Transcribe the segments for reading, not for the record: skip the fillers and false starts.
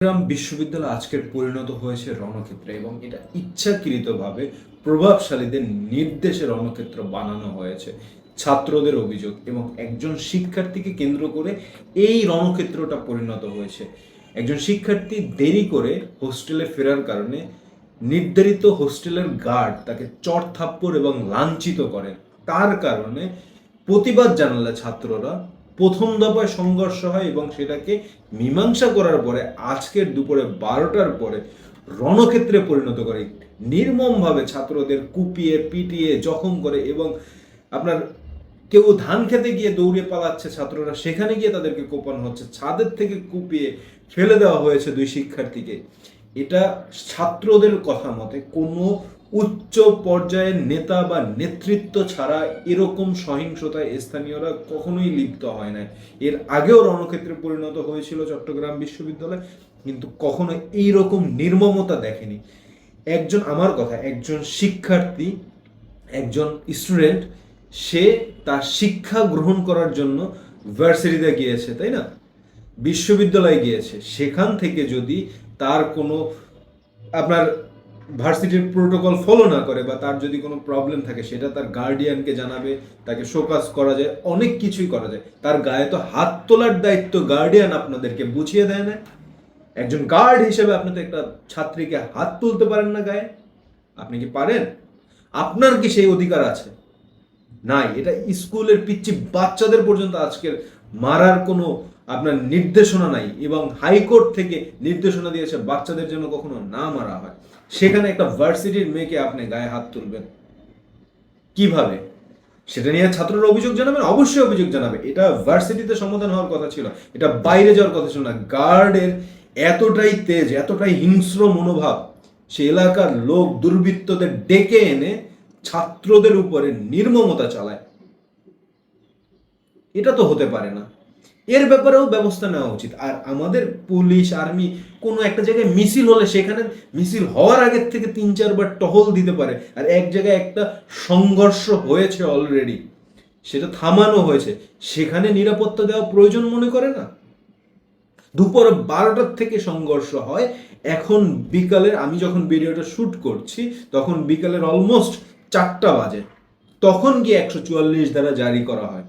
চট্টগ্রাম বিশ্ববিদ্যালয় আজকের পরিণত হয়েছে রণক্ষেত্রে এবং এটা ইচ্ছাকৃতভাবে প্রভাবশালীদের নির্দেশে রণক্ষেত্র বানানো হয়েছে। ছাত্রদের অভিযোগ এবং একজন শিক্ষার্থীকে কেন্দ্র করে এই রণক্ষেত্রটা পরিণত হয়েছে। একজন শিক্ষার্থী দেরি করে হোস্টেলে ফেরার কারণে নির্ধারিত হোস্টেলের গার্ড তাকে চড় থাপ্পড় এবং লাঞ্ছিত করেন। তার কারণে প্রতিবাদ জানালে ছাত্ররা প্রথম দফায় সংঘর্ষ হয় এবং সেটাকে মীমাংসা করার পরে আজকের দুপুরে 12টার পরে রণক্ষেত্রে পরিণত করে। নির্মমভাবে ছাত্রদের কুপিয়ে পিটিয়ে জখম করে এবং আপনার কেউ ধান খেতে গিয়ে দৌড়ে পালাচ্ছে, ছাত্ররা সেখানে গিয়ে তাদেরকে কোপানো হচ্ছে, ছাদের থেকে কুপিয়ে ফেলে দেওয়া হয়েছে দুই শিক্ষার্থীকে। এটা ছাত্রদের কথা মতে কোনো উচ্চ পর্যায়ের নেতা বা নেতৃত্ব ছাড়া এরকম সহিংসতায় স্থানীয়রা কখনোই লিপ্ত হয় না। এর আগেও রণক্ষেত্রে পরিণত হয়েছিল চট্টগ্রাম বিশ্ববিদ্যালয়, কিন্তু কখনো এইরকম নির্মমতা দেখেনি। একজন শিক্ষার্থী, একজন স্টুডেন্ট, সে তার শিক্ষা গ্রহণ করার জন্য ভার্সিটিতে গিয়েছে, তাই না, বিশ্ববিদ্যালয়ে গিয়েছে। সেখান থেকে যদি তার কোনো আপনার ভার্সিটির প্রোটোকল ফলো না করে বা তার যদি কোনো প্রবলেম থাকে, সেটা তার গার্ডিয়ানকে জানাবে, তাকে শোকজ করা যায়, অনেক কিছুই করা যায়। তার গায়ে তো হাত তোলার দায়িত্ব গার্ডিয়ান আপনাদেরকে বুঝিয়ে দেয় না। একজন গার্ড হিসেবে আপনি তো একটা ছাত্রীকে হাত তুলতে পারেন না গায়ে? আপনি কি পারেন? আপনার কি সেই অধিকার আছে? নাই। এটা স্কুলের পিচ্চি বাচ্চাদের পর্যন্ত আজকের মারার কোনো আপনার নির্দেশনা নাই এবং হাইকোর্ট থেকে নির্দেশনা দিয়েছে বাচ্চাদের জন্য কখনো না মারা হয়। সেখানে একটা ভার্সিটির মেয়েকে আপনি গায়ে হাত তুলবেন কিভাবে? সেটা নিয়ে ছাত্ররা অভিযোগ জানাবেন, অবশ্যই অভিযোগ জানাবে। এটা ভার্সিটিতে সমাধান হওয়ার কথা ছিল, এটা বাইরে যাওয়ার কথা ছিল না। গার্ডের এতটাই তেজ, এতটাই হিংস্র মনোভাব, সে এলাকার লোক দুর্বৃত্তদের ডেকে এনে ছাত্রদের উপরে নির্মমতা চালায়। এটা তো হতে পারে না। এর ব্যাপারেও ব্যবস্থা নেওয়া উচিত। আর আমাদের পুলিশ আর্মি কোনো একটা জায়গায় মিছিল হলে সেখানে মিছিল হওয়ার আগের থেকে 3-4 বার টহল দিতে পারে। আর এক জায়গায় একটা সংঘর্ষ হয়েছে অলরেডি, সেটা থামানো হয়েছে, সেখানে নিরাপত্তা দেওয়া প্রয়োজন মনে করে না? দুপুর 12টার থেকে সংঘর্ষ হয়। এখন বিকালের, আমি যখন ভিডিওটা শ্যুট করছি তখন বিকালের অলমোস্ট 4টা বাজে। তখন গিয়ে 144 ধারা জারি করা হয়।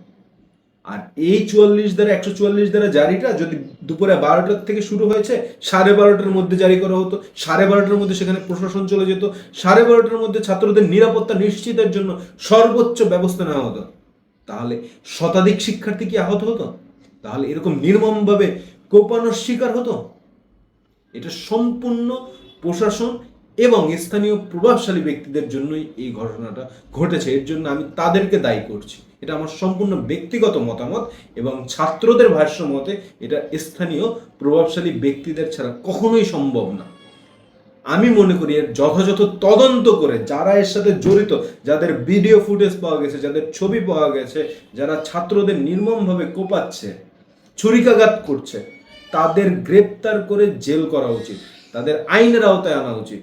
আর এই 144 ধারা জারিটা যদি দুপুরে 12টার থেকে শুরু হয়েছে, 12:30টার মধ্যে জারি করা হতো, 12:30টার মধ্যে সেখানে প্রশাসন চলে যেত, 12:30টার মধ্যে ছাত্রদের নিরাপত্তা নিশ্চিতের জন্য সর্বোচ্চ ব্যবস্থা নেওয়া হতো, তাহলে শতাধিক শিক্ষার্থী কি আহত হতো? তাহলে এরকম নির্মমভাবে কোপানোর শিকার হতো? এটা সম্পূর্ণ প্রশাসন এবং স্থানীয় প্রভাবশালী ব্যক্তিদের জন্যই এই ঘটনাটা ঘটেছে। এর জন্য আমি তাদেরকে দায়ী করছি। এটা আমার সম্পূর্ণ ব্যক্তিগত মতামত এবং ছাত্রদের ভাষ্য মতে এটা স্থানীয় প্রভাবশালী ব্যক্তিদের ছাড়া কখনোই সম্ভব না। আমি মনে করি এর যথাযথ তদন্ত করে যারা এর সাথে জড়িত, যাদের ভিডিও ফুটেজ পাওয়া গেছে, যাদের ছবি পাওয়া গেছে, যারা ছাত্রদের নির্মমভাবে কোপাচ্ছে, ছুরিকাঘাত করছে, তাদের গ্রেপ্তার করে জেল করা উচিত, তাদের আইনের আওতায় আনা উচিত।